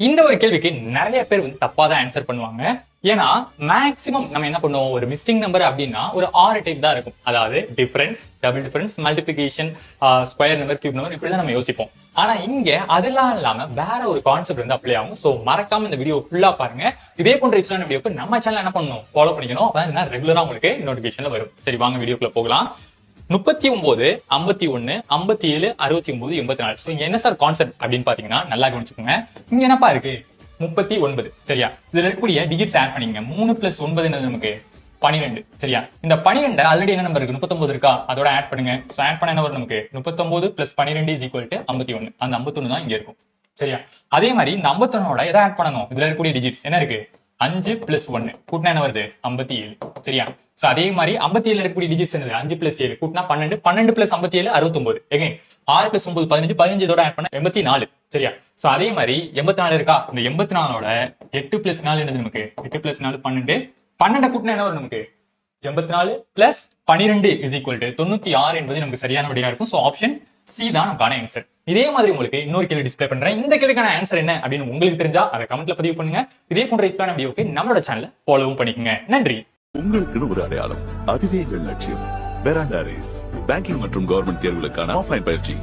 இந்த ஒரு கேள்விக்கு நிறைய பேர் வந்து தப்பா தான் ஆன்சர் பண்ணுவாங்க. ஏன்னா மேக்சிமம் நம்ம என்ன பண்ணுவோம், ஒரு மிஸ்ஸிங் நம்பர் அப்படின்னா ஒரு 6 டைப் தான் இருக்கும். அதாவது difference, double difference, multiplication, square number, cube number, இப்படிதான் நம்ம யோசிப்போம். ஆனா இங்க அதெல்லாம் இல்லாம வேற ஒரு கான்செப்ட் வந்து அப்ளை ஆகும். சோ மறக்காம இந்த வீடியோ ஃபுல்லா பாருங்க. இதே போன்ற யூஸ்ஃபுல்லான வீடியோக்கு நம்ம சேனல் என்ன பண்ணணும், ஃபாலோ பண்ணிக்கணும். அப்பதான் ரெகுலரா உங்களுக்கு நோட்டிபிகேஷன்ல வரும். சரி, வாங்க வீடியோக்குள்ள போகலாம். 39, 51, 57, 69, 84. சோ இங்க என்ன சார் கான்செப்ட் அப்படின்னு பாத்தீங்கன்னா நல்லா கவனிச்சுக்கோங்க. இங்க என்னப்பா இருக்கு, 39. சரியா, இதுல இருக்கக்கூடிய டிஜிட்ஸ் ஆட் பண்ணிங்க. 3 + 9 நமக்கு 12. சரியா, இந்த 12 ஆல்ரெடி என்ன நம்பர் இருக்கு, 39 இருக்கா, அதோட ஆட் பண்ணுங்க. சோ ஆட் பண்ண என்ன வரும் நமக்கு, 39 + 12 = 51. அந்த 51 தான் இங்க இருக்கும். சரியா, அதே மாதிரி இந்த 51ஓட எதை ஆட் பண்ணணும், இதுல இருக்கக்கூடிய டிஜிட்ஸ் என்ன இருக்கு, 5 + 1 கூட்டினா என்ன வருது, 57. சரியா, சோ அதே மாதிரி 57 இருக்கக்கூடிய டிஜிட்ஸ் என்னது, 5 + 7 கூட்டினா 12, 12 + 57 69. எகைன் 6 + 9 15, 15 இதோட ஆட் பண்ண 84. சரியா, சோ அதே மாதிரி 84 இருக்கா, இந்த 84ஓட 8 + 4 என்னது நமக்கு, 8 + 4 12, 12 கூட்டினா என்ன வரும் நமக்கு, 84 + 12 = 96 என்பது நமக்கு சரியான விடையா இருக்கும். சோ ஆப்ஷன் சி தான் நமக்கான ஆன்சர். இதே மாதிரி உங்களுக்கு இன்னொரு கேள்வி டிஸ்ப்ளே பண்றேன். இந்த கேள்விக்கான ஆன்சர் என்ன அப்படின்னு உங்களுக்கு தெரிஞ்சா அதை கமெண்ட்ல பதிவு பண்ணுங்க. இதே போன்ற யூஸ்ஃபுல்லான வீடியோக்கு நம்மளோட சேனலை ஃபாலோவும் பண்ணிக்கங்க. நன்றி. உங்களுக்குன்னு ஒரு அடையாளம், அதுவே எங்கள் லட்சியம். பெராண்டா ரேஸ் பேங்கிங் மற்றும் கவர்மெண்ட் தேர்வுகளுக்கான ஆஃப்லைன் பயிற்சி